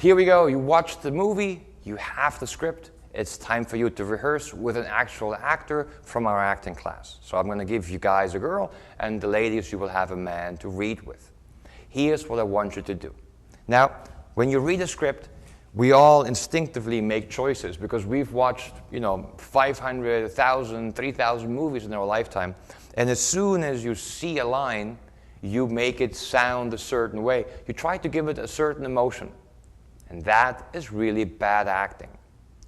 Here we go, you watch the movie, you have the script. It's time for you to rehearse with an actual actor from our acting class. So I'm going to give you guys a girl, and the ladies, you will have a man to read with. Here's what I want you to do. Now, when you read a script, we all instinctively make choices because we've watched, 500, 1,000, 3,000 movies in our lifetime. And as soon as you see a line, you make it sound a certain way. You try to give it a certain emotion. And that is really bad acting.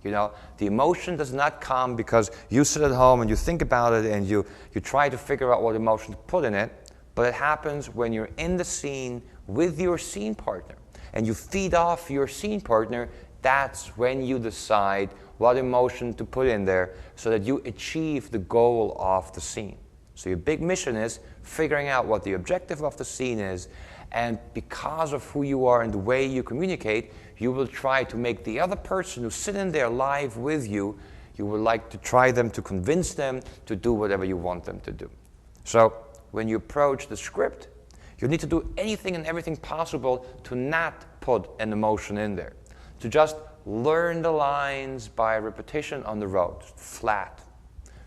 The emotion does not come because you sit at home and you think about it and you try to figure out what emotion to put in it, but it happens when you're in the scene with your scene partner and you feed off your scene partner. That's when you decide what emotion to put in there so that you achieve the goal of the scene. So your big mission is figuring out what the objective of the scene is, and because of who you are and the way you communicate, you will try to make the other person who's sitting there live with you, you would like to try them to convince them to do whatever you want them to do. So when you approach the script, you need to do anything and everything possible to not put an emotion in there, to just learn the lines by repetition on the road, flat.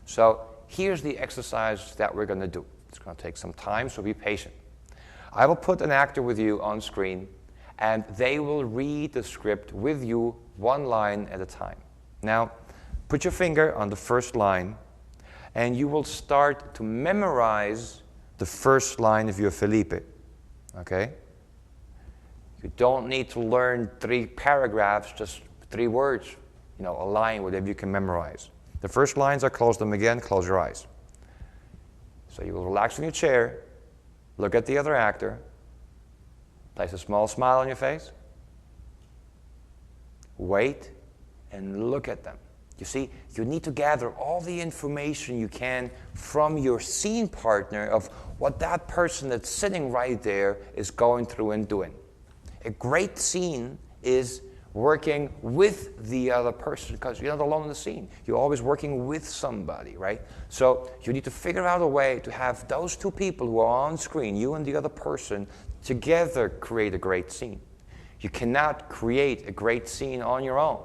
So here's the exercise that we're going to do. It's going to take some time, so be patient. I will put an actor with you on screen, and they will read the script with you one line at a time. Now, put your finger on the first line, and you will start to memorize the first line if you're Felipe, okay? You don't need to learn 3 paragraphs, just 3 words, a line, whatever you can memorize. The first lines are close them again, close your eyes. So you will relax in your chair, look at the other actor, place a small smile on your face, wait, and look at them. You see, you need to gather all the information you can from your scene partner of what that person that's sitting right there is going through and doing. A great scene is working with the other person because you're not alone in the scene. You're always working with somebody, right? So you need to figure out a way to have those 2 people who are on screen, you and the other person, together create a great scene. You cannot create a great scene on your own.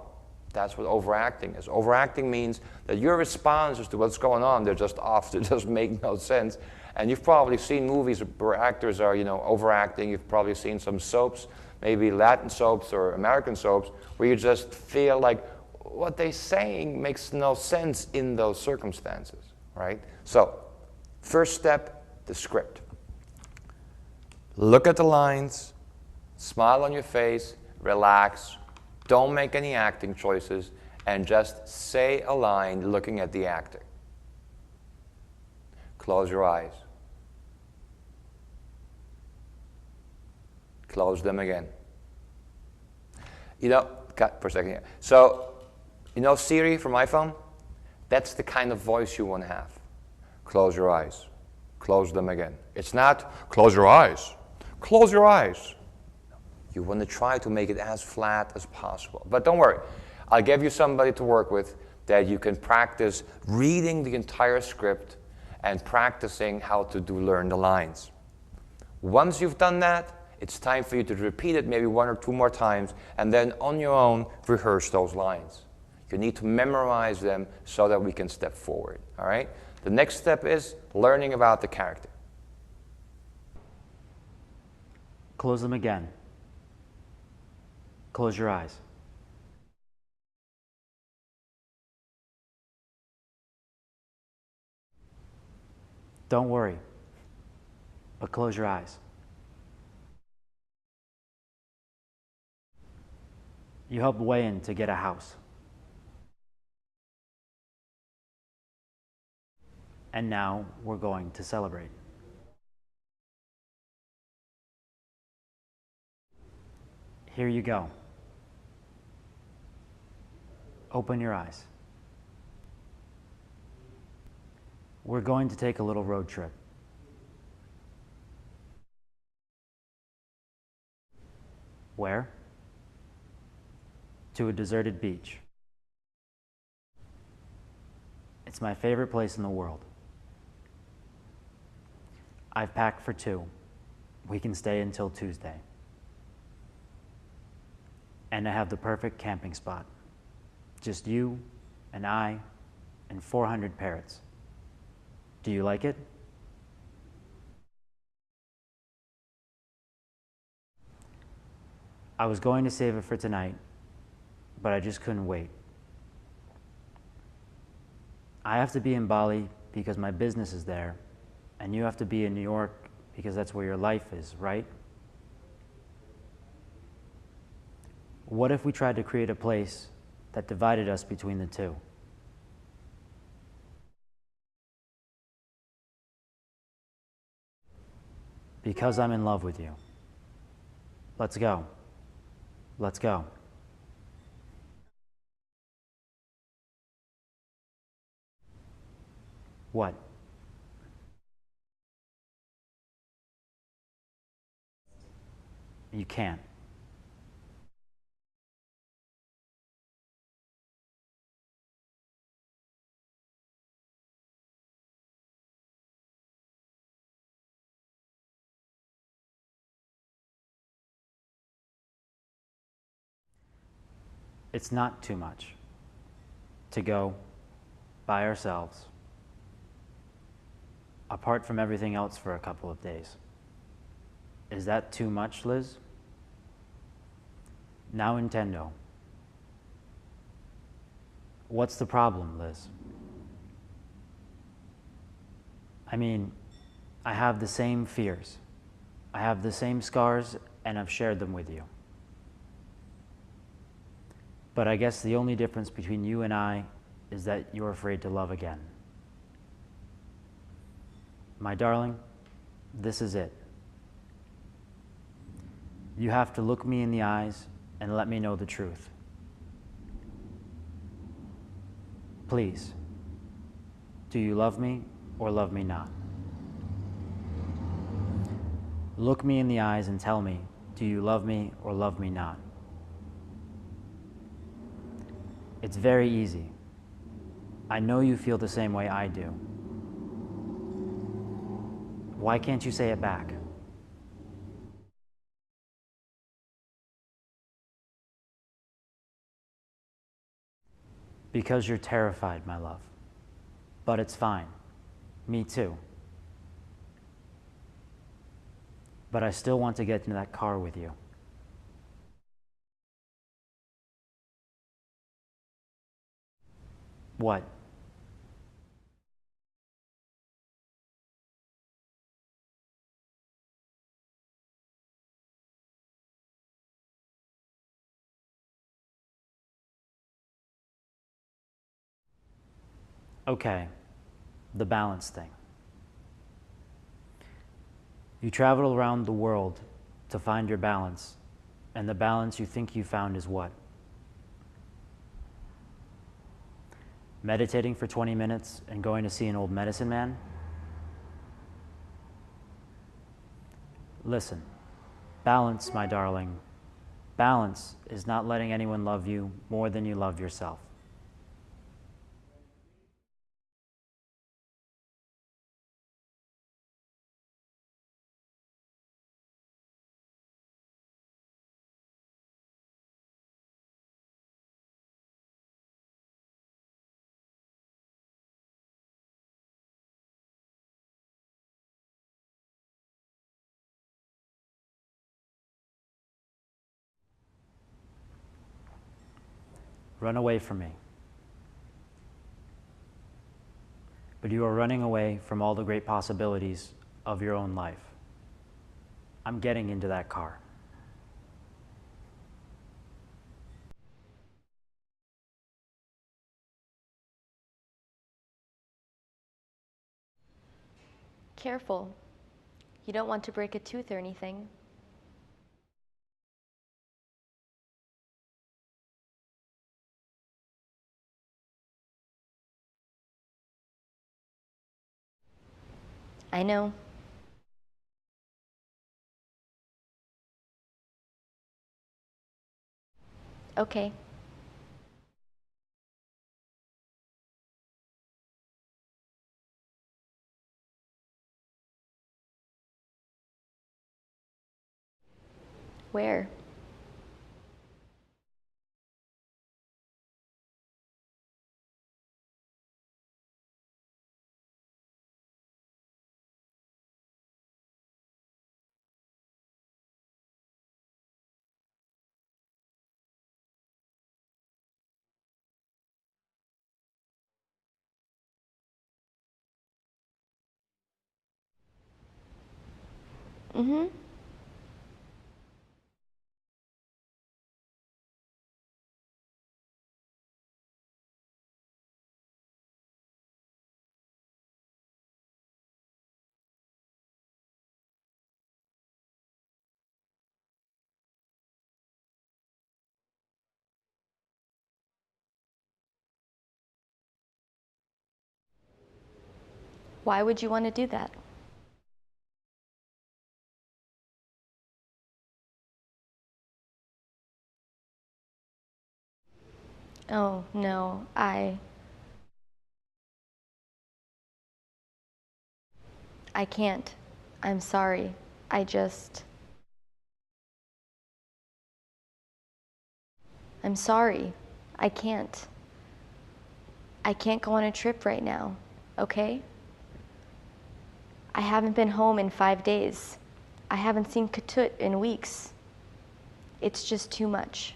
That's what overacting is. Overacting means that your responses to what's going on, they're just off, they just make no sense. And you've probably seen movies where actors are, overacting. You've probably seen some soaps, maybe Latin soaps or American soaps, where you just feel like what they're saying makes no sense in those circumstances, right? So, first step, the script. Look at the lines, smile on your face, relax, don't make any acting choices, and just say a line looking at the actor. Close your eyes. Close them again. Cut for a second here. So, Siri from iPhone? That's the kind of voice you want to have. Close your eyes. Close them again. It's not, close your eyes. Close your eyes. You want to try to make it as flat as possible. But don't worry. I'll give you somebody to work with that you can practice reading the entire script and practicing how to learn the lines. Once you've done that, it's time for you to repeat it maybe 1 or 2 more times, and then on your own, rehearse those lines. You need to memorize them so that we can step forward, all right? The next step is learning about the character. Close them again. Close your eyes. Don't worry, but close your eyes. You helped Wayne to get a house. And now we're going to celebrate. Here you go. Open your eyes. We're going to take a little road trip. Where? To a deserted beach. It's my favorite place in the world. I've packed for 2. We can stay until Tuesday. and I have the perfect camping spot. Just you and I and 400 parrots. Do you like it? I was going to save it for tonight, but I just couldn't wait. I have to be in Bali because my business is there, and you have to be in New York because that's where your life is, right? What if we tried to create a place that divided us between the two? Because I'm in love with you. Let's go. Let's go. What? You can't. It's not too much to go by ourselves, apart from everything else for a couple of days. Is that too much, Liz? Now Nintendo. What's the problem, Liz? I mean, I have the same fears. I have the same scars, and I've shared them with you. But I guess the only difference between you and I is that you're afraid to love again. My darling, this is it. You have to look me in the eyes and let me know the truth. Please, do you love me or love me not? Look me in the eyes and tell me, do you love me or love me not? It's very easy. I know you feel the same way I do. Why can't you say it back? Because you're terrified, my love. But it's fine. Me too. But I still want to get into that car with you. What? Okay, the balance thing. You travel around the world to find your balance, and the balance you think you found is what? Meditating for 20 minutes and going to see an old medicine man? Listen, balance, my darling, balance is not letting anyone love you more than you love yourself. Run away from me. But you are running away from all the great possibilities of your own life. I'm getting into that car. Careful. You don't want to break a tooth or anything. I know. Okay. Where? Mm-hmm. Why would you want to do that? Oh, no, I can't. I'm sorry. I just... I'm sorry. I can't. I can't go on a trip right now, okay? I haven't been home in 5 days. I haven't seen Ketut in weeks. It's just too much.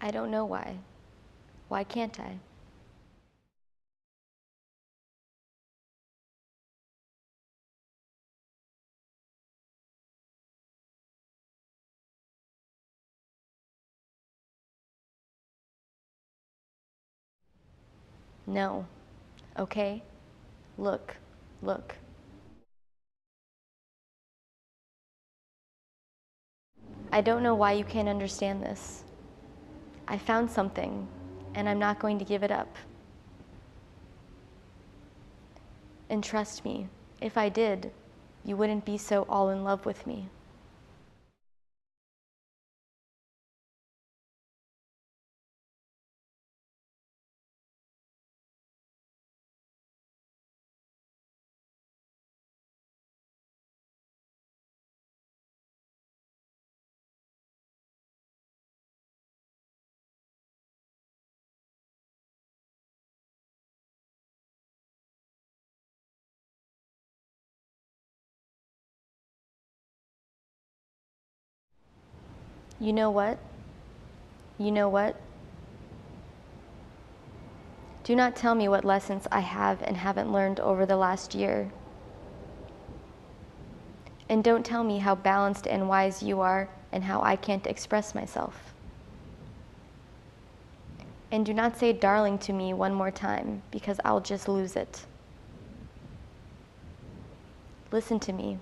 I don't know why. Why can't I? No. Okay? Look. Look. I don't know why you can't understand this. I found something, and I'm not going to give it up. And trust me, if I did, you wouldn't be so all in love with me. You know what? You know what? Do not tell me what lessons I have and haven't learned over the last year. And don't tell me how balanced and wise you are and how I can't express myself. And do not say darling to me one more time, because I'll just lose it. Listen to me.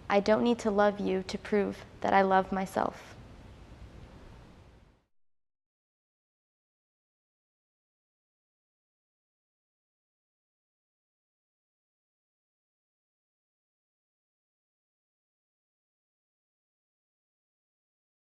I don't need to love you to prove that I love myself.